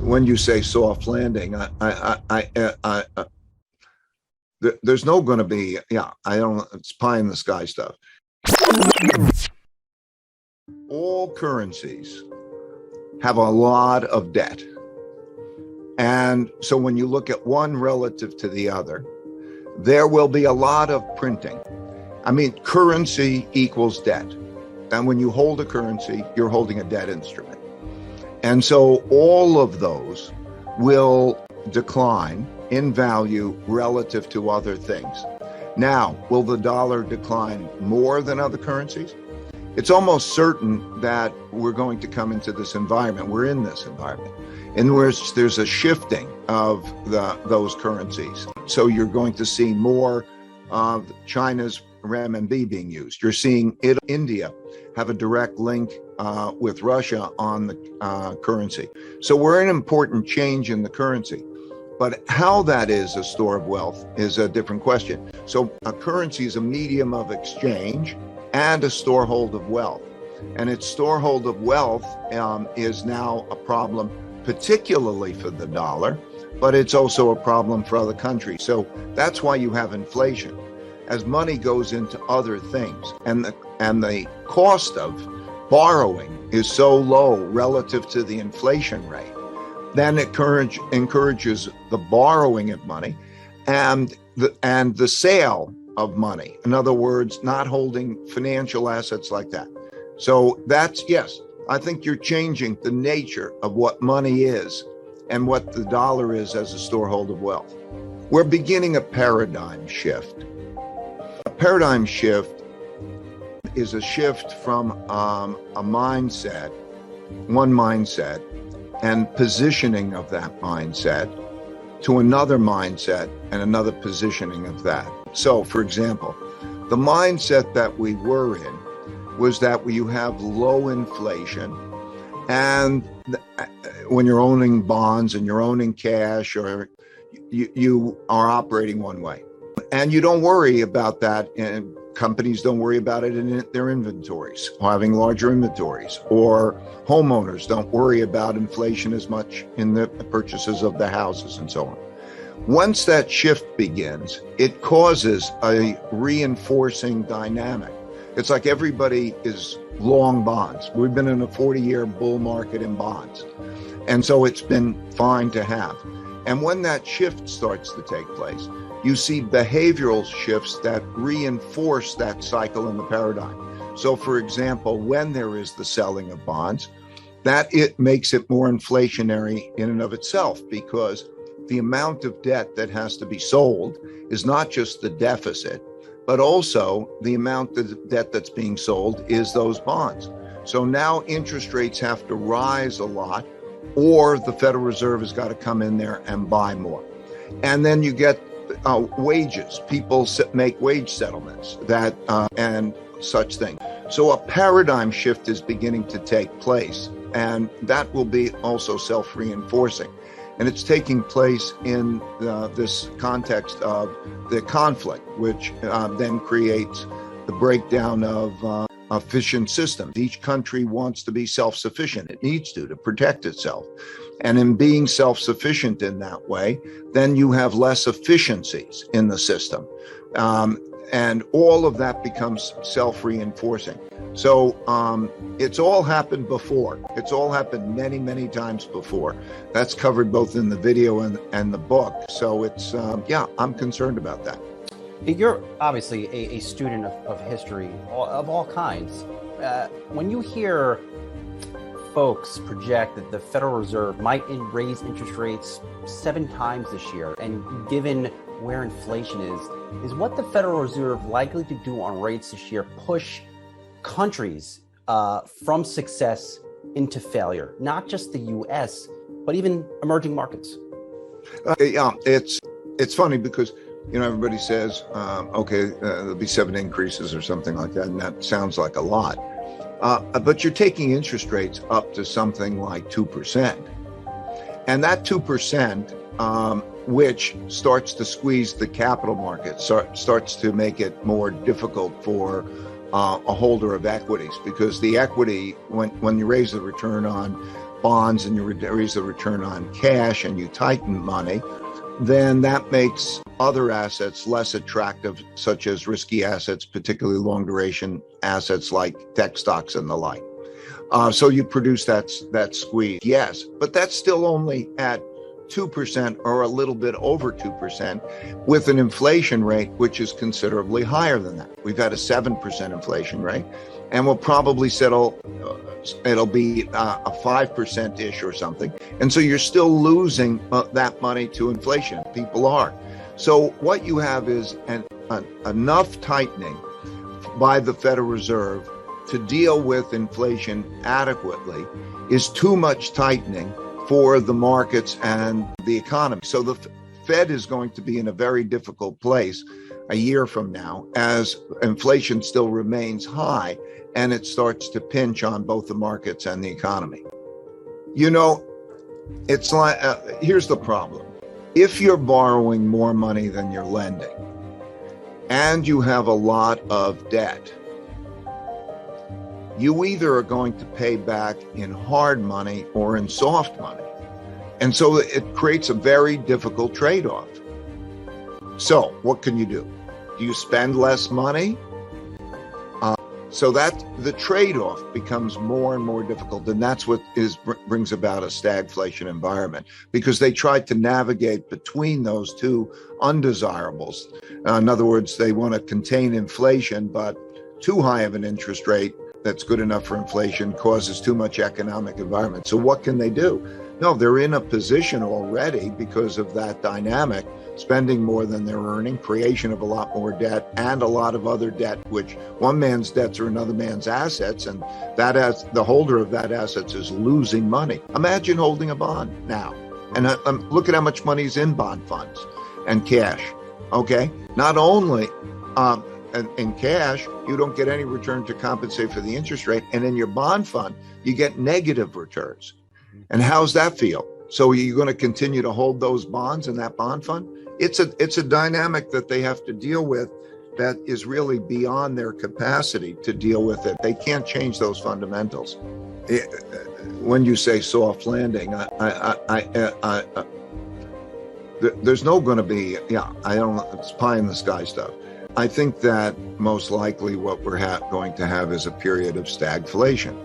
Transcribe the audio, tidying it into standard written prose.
when you say soft landing, there's no going to be, I don't, it's pie in the sky stuff. All currencies have a lot of debt. And so when you look at one relative to the other, there will be a lot of printing. I mean, currency equals debt. And when you hold a currency, you're holding a debt instrument. And so all of those will decline in value relative to other things. Now, will the dollar decline more than other currencies? It's almost certain that we're going to come into this environment. We're in this environment in which there's a shifting of those currencies. So you're going to see more of China's renminbi being used. You're seeing India have a direct link with Russia on the currency. So we're in an important change in the currency. But how that is a store of wealth is a different question. So a currency is a medium of exchange and a storehold of wealth. And its storehold of wealth is now a problem, particularly for the dollar, but it's also a problem for other countries. So that's why you have inflation. As money goes into other things and the cost of borrowing is so low relative to the inflation rate, then it encourages the borrowing of money and the sale of money. In other words, not holding financial assets like that. So that's, yes, I think you're changing the nature of what money is and what the dollar is as a storehold of wealth. We're beginning a paradigm shift. A paradigm shift is a shift from a mindset, one mindset, and positioning of that mindset to another mindset and another positioning of that. So, for example, the mindset that we were in was that you have low inflation, and when you're owning bonds and you're owning cash, or you are operating one way, and you don't worry about that, and companies don't worry about it in their inventories, or having larger inventories, or homeowners don't worry about inflation as much in the purchases of the houses and so on. Once that shift begins, it causes a reinforcing dynamic. It's like everybody is long bonds. We've been in a 40-year bull market in bonds. And so it's been fine to have. And when that shift starts to take place, you see behavioral shifts that reinforce that cycle in the paradigm. So, for example, when there is the selling of bonds, that it makes it more inflationary in and of itself, because the amount of debt that has to be sold is not just the deficit, but also the amount of debt that's being sold is those bonds. So now interest rates have to rise a lot, or the Federal Reserve has got to come in there and buy more. And then you get wages. People make wage settlements that and such things. So a paradigm shift is beginning to take place, and that will be also self-reinforcing. And it's taking place in this context of the conflict, which then creates the breakdown of efficient systems. Each country wants to be self-sufficient. It needs to protect itself. And in being self-sufficient in that way, then you have less efficiencies in the system. And all of that becomes self-reinforcing. So it's all happened before. It's all happened many, many times before. That's covered both in the video and the book. So it's, I'm concerned about that. You're obviously a student of history of all kinds. When you hear folks project that the Federal Reserve might raise interest rates 7 times this year, and given where inflation is what the Federal Reserve likely to do on rates this year push countries from success into failure, not just the U.S., but even emerging markets? It's funny because, everybody says, okay, there'll be 7 increases or something like that, and that sounds like a lot. But you're taking interest rates up to something like 2%. And that 2%, which starts to squeeze the capital market, starts to make it more difficult for a holder of equities, because the equity, when you raise the return on bonds and you raise the return on cash and you tighten money, then that makes other assets less attractive, such as risky assets, particularly long duration assets like tech stocks and the like. So you produce that squeeze. Yes, but that's still only at 2% or a little bit over 2% with an inflation rate which is considerably higher than that. We've had a 7% inflation rate, and we'll probably settle, it'll be a 5%-ish or something. And so you're still losing that money to inflation. People are. So what you have is enough tightening by the Federal Reserve to deal with inflation adequately is too much tightening for the markets and the economy. So the Fed is going to be in a very difficult place a year from now as inflation still remains high and it starts to pinch on both the markets and the economy. You know, it's like, here's the problem. If you're borrowing more money than you're lending and you have a lot of debt, you either are going to pay back in hard money or in soft money. And so it creates a very difficult trade-off. So what can you do? Do you spend less money? So that the trade-off becomes more and more difficult. And that's what brings about a stagflation environment, because they tried to navigate between those two undesirables. In other words, they want to contain inflation, but too high of an interest rate that's good enough for inflation causes too much economic environment. So what can they do? No, they're in a position already because of that dynamic, spending more than they're earning, creation of a lot more debt and a lot of other debt, which one man's debts are another man's assets, and that as the holder of that assets is losing money. Imagine holding a bond now and look at how much money is in bond funds and cash. Okay, not only in cash, you don't get any return to compensate for the interest rate, and in your bond fund, you get negative returns. And how's that feel? So are you going to continue to hold those bonds in that bond fund? It's a dynamic that they have to deal with that is really beyond their capacity to deal with it. They can't change those fundamentals. When you say soft landing, there's no going to be, I don't know, it's pie in the sky stuff. I think that most likely what we're going to have is a period of stagflation.